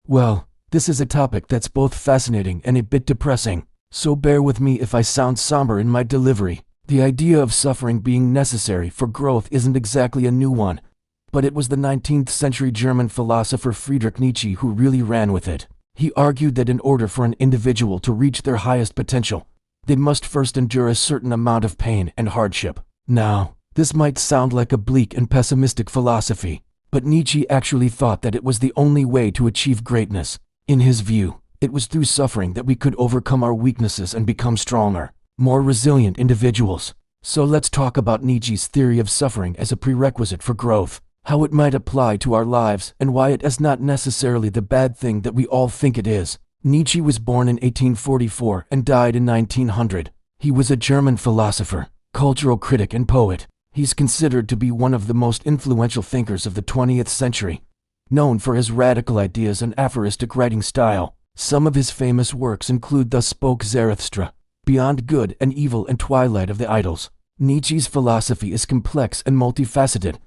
Well, this is a topic that's both fascinating and a bit depressing, so bear with me if I sound somber in my delivery. The idea of suffering being necessary for growth isn't exactly a new one, but it was the 19th century German philosopher Friedrich Nietzsche who really ran with it. He argued that in order for an individual to reach their highest potential, they must first endure a certain amount of pain and hardship. Now, this might sound like a bleak and pessimistic philosophy, but Nietzsche actually thought that it was the only way to achieve greatness. In his view, it was through suffering that we could overcome our weaknesses and become stronger, more resilient individuals. So let's talk about Nietzsche's theory of suffering as a prerequisite for growth, how it might apply to our lives, and why it is not necessarily the bad thing that we all think it is. Nietzsche was born in 1844 and died in 1900. He was a German philosopher, cultural critic, and poet. He's considered to be one of the most influential thinkers of the 20th century, known for his radical ideas and aphoristic writing style. Some of his famous works include Thus Spoke Zarathustra, Beyond Good and Evil, and Twilight of the Idols. Nietzsche's philosophy is complex and multifaceted,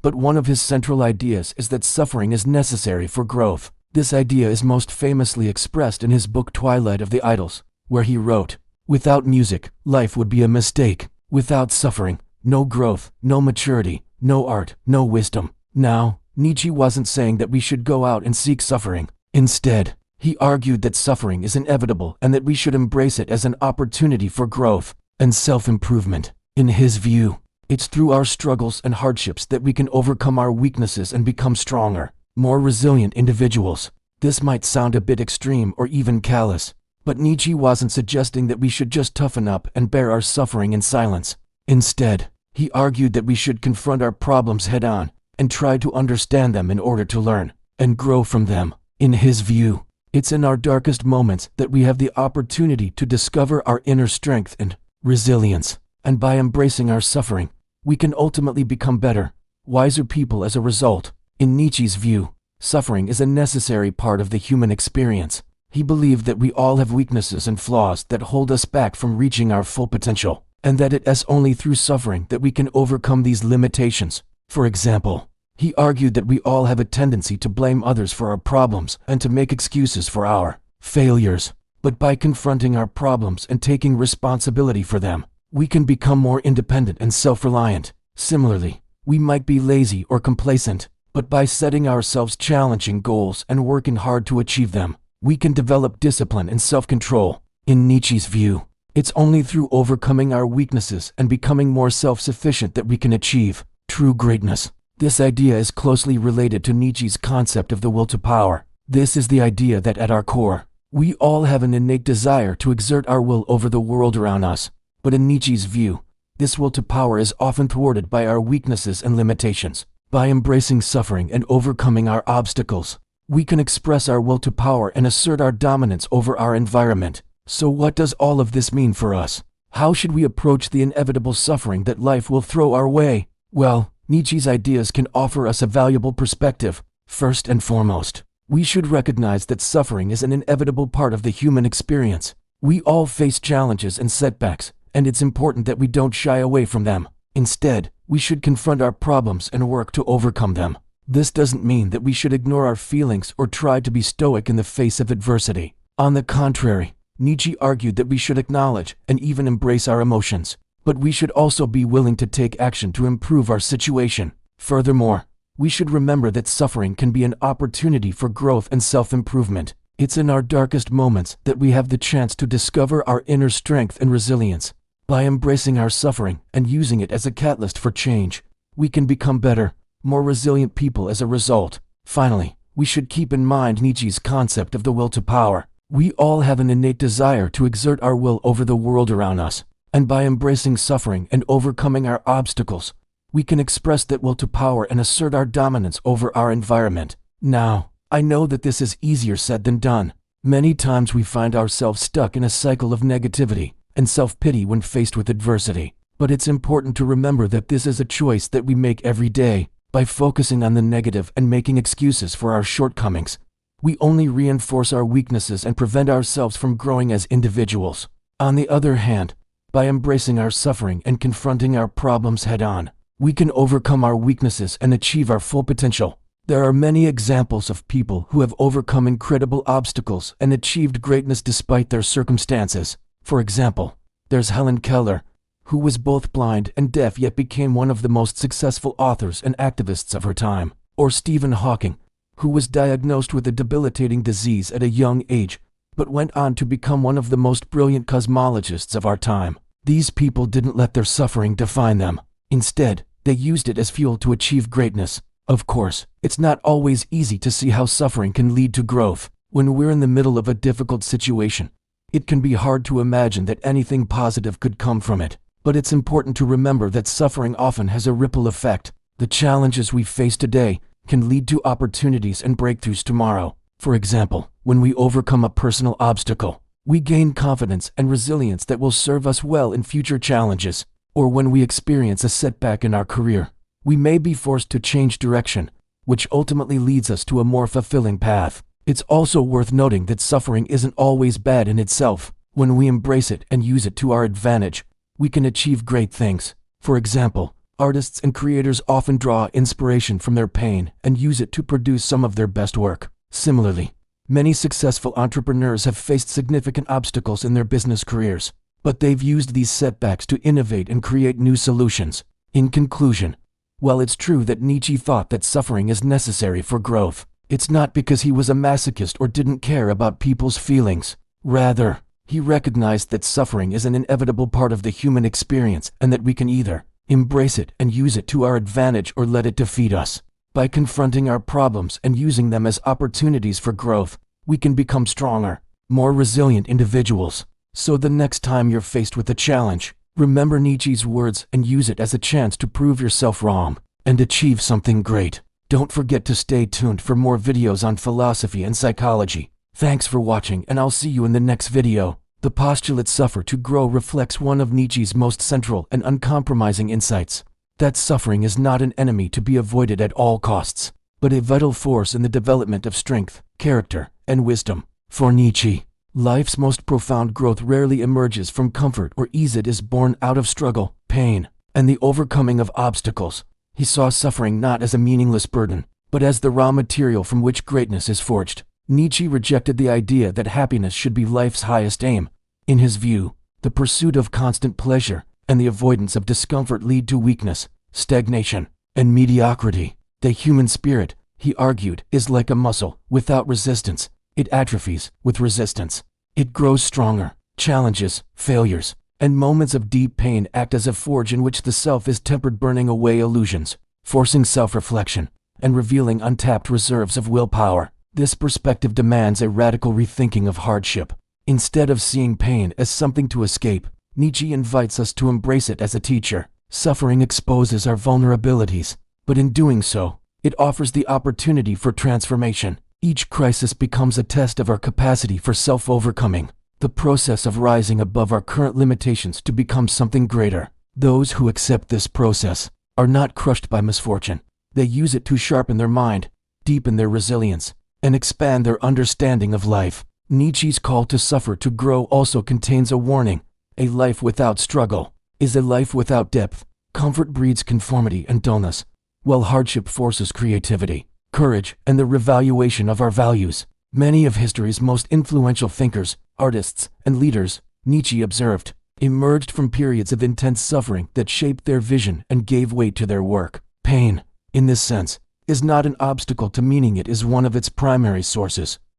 but one of his central ideas is that suffering is necessary for growth. This idea is most famously expressed in his book Twilight of the Idols, where he wrote, "Without music, life would be a mistake. Without suffering, no growth, no maturity, no art, no wisdom." Now, Nietzsche wasn't saying that we should go out and seek suffering. Instead, he argued that suffering is inevitable and that we should embrace it as an opportunity for growth and self-improvement. In his view, it's through our struggles and hardships that we can overcome our weaknesses and become stronger, more resilient individuals. This might sound a bit extreme or even callous, but Nietzsche wasn't suggesting that we should just toughen up and bear our suffering in silence. Instead, he argued that we should confront our problems head-on and try to understand them in order to learn and grow from them. In his view, it's in our darkest moments that we have the opportunity to discover our inner strength and resilience, and by embracing our suffering, we can ultimately become better, wiser people as a result. In Nietzsche's view, suffering is a necessary part of the human experience. He believed that we all have weaknesses and flaws that hold us back from reaching our full potential, and that it is only through suffering that we can overcome these limitations. For example, he argued that we all have a tendency to blame others for our problems and to make excuses for our failures. But by confronting our problems and taking responsibility for them, we can become more independent and self-reliant. Similarly, we might be lazy or complacent, but by setting ourselves challenging goals and working hard to achieve them, we can develop discipline and self-control. In Nietzsche's view, it's only through overcoming our weaknesses and becoming more self-sufficient that we can achieve true greatness. This idea is closely related to Nietzsche's concept of the will to power. This is the idea that at our core, we all have an innate desire to exert our will over the world around us. But in Nietzsche's view, this will to power is often thwarted by our weaknesses and limitations. By embracing suffering and overcoming our obstacles, we can express our will to power and assert our dominance over our environment. So what does all of this mean for us? How should we approach the inevitable suffering that life will throw our way? Well, Nietzsche's ideas can offer us a valuable perspective. First and foremost, we should recognize that suffering is an inevitable part of the human experience. We all face challenges and setbacks, and it's important that we don't shy away from them. Instead, we should confront our problems and work to overcome them. This doesn't mean that we should ignore our feelings or try to be stoic in the face of adversity. On the contrary, Nietzsche argued that we should acknowledge and even embrace our emotions, but we should also be willing to take action to improve our situation. Furthermore, we should remember that suffering can be an opportunity for growth and self-improvement. It's in our darkest moments that we have the chance to discover our inner strength and resilience. By embracing our suffering and using it as a catalyst for change, we can become better, more resilient people as a result. Finally, we should keep in mind Nietzsche's concept of the will to power. We all have an innate desire to exert our will over the world around us, and by embracing suffering and overcoming our obstacles, we can express that will to power and assert our dominance over our environment. Now, I know that this is easier said than done. Many times we find ourselves stuck in a cycle of negativity and self-pity when faced with adversity. But it's important to remember that this is a choice that we make every day. By focusing on the negative and making excuses for our shortcomings, we only reinforce our weaknesses and prevent ourselves from growing as individuals. On the other hand, by embracing our suffering and confronting our problems head-on, we can overcome our weaknesses and achieve our full potential. There are many examples of people who have overcome incredible obstacles and achieved greatness despite their circumstances. For example, there's Helen Keller, who was both blind and deaf yet became one of the most successful authors and activists of her time. Or Stephen Hawking, who was diagnosed with a debilitating disease at a young age, but went on to become one of the most brilliant cosmologists of our time. These people didn't let their suffering define them. Instead, they used it as fuel to achieve greatness. Of course, it's not always easy to see how suffering can lead to growth. When we're in the middle of a difficult situation, it can be hard to imagine that anything positive could come from it. But it's important to remember that suffering often has a ripple effect. The challenges we face today can lead to opportunities and breakthroughs tomorrow. For example, when we overcome a personal obstacle, we gain confidence and resilience that will serve us well in future challenges. Or when we experience a setback in our career, we may be forced to change direction, which ultimately leads us to a more fulfilling path. It's also worth noting that suffering isn't always bad in itself. When we embrace it and use it to our advantage, we can achieve great things. For example, artists and creators often draw inspiration from their pain and use it to produce some of their best work. Similarly, many successful entrepreneurs have faced significant obstacles in their business careers, but they've used these setbacks to innovate and create new solutions. In conclusion, while it's true that Nietzsche thought that suffering is necessary for growth, it's not because he was a masochist or didn't care about people's feelings. Rather, he recognized that suffering is an inevitable part of the human experience and that we can either embrace it and use it to our advantage or let it defeat us. By confronting our problems and using them as opportunities for growth, we can become stronger, more resilient individuals. So the next time you're faced with a challenge, remember Nietzsche's words and use it as a chance to prove yourself wrong and achieve something great. Don't forget to stay tuned for more videos on philosophy and psychology. Thanks for watching, and I'll see you in the next video. The postulate "suffer to grow" reflects one of Nietzsche's most central and uncompromising insights: that suffering is not an enemy to be avoided at all costs, but a vital force in the development of strength, character, and wisdom. For Nietzsche, life's most profound growth rarely emerges from comfort or ease. It is born out of struggle, pain, and the overcoming of obstacles. He saw suffering not as a meaningless burden, but as the raw material from which greatness is forged. Nietzsche rejected the idea that happiness should be life's highest aim. In his view, the pursuit of constant pleasure and the avoidance of discomfort lead to weakness, stagnation, and mediocrity. The human spirit, he argued, is like a muscle. Without resistance, it atrophies. With resistance, it grows stronger. Challenges, failures, and moments of deep pain act as a forge in which the self is tempered, burning away illusions, forcing self-reflection, and revealing untapped reserves of willpower. This perspective demands a radical rethinking of hardship. Instead of seeing pain as something to escape, Nietzsche invites us to embrace it as a teacher. Suffering exposes our vulnerabilities, but in doing so, it offers the opportunity for transformation. Each crisis becomes a test of our capacity for self-overcoming, the process of rising above our current limitations to become something greater. Those who accept this process are not crushed by misfortune. They use it to sharpen their mind, deepen their resilience, and expand their understanding of life. Nietzsche's call to suffer to grow also contains a warning. A life without struggle is a life without depth. Comfort breeds conformity and dullness, while hardship forces creativity, courage, and the revaluation of our values. Many of history's most influential thinkers, artists, and leaders, Nietzsche observed, emerged from periods of intense suffering that shaped their vision and gave weight to their work. Pain, in this sense, is not an obstacle to meaning. It is one of its primary sources.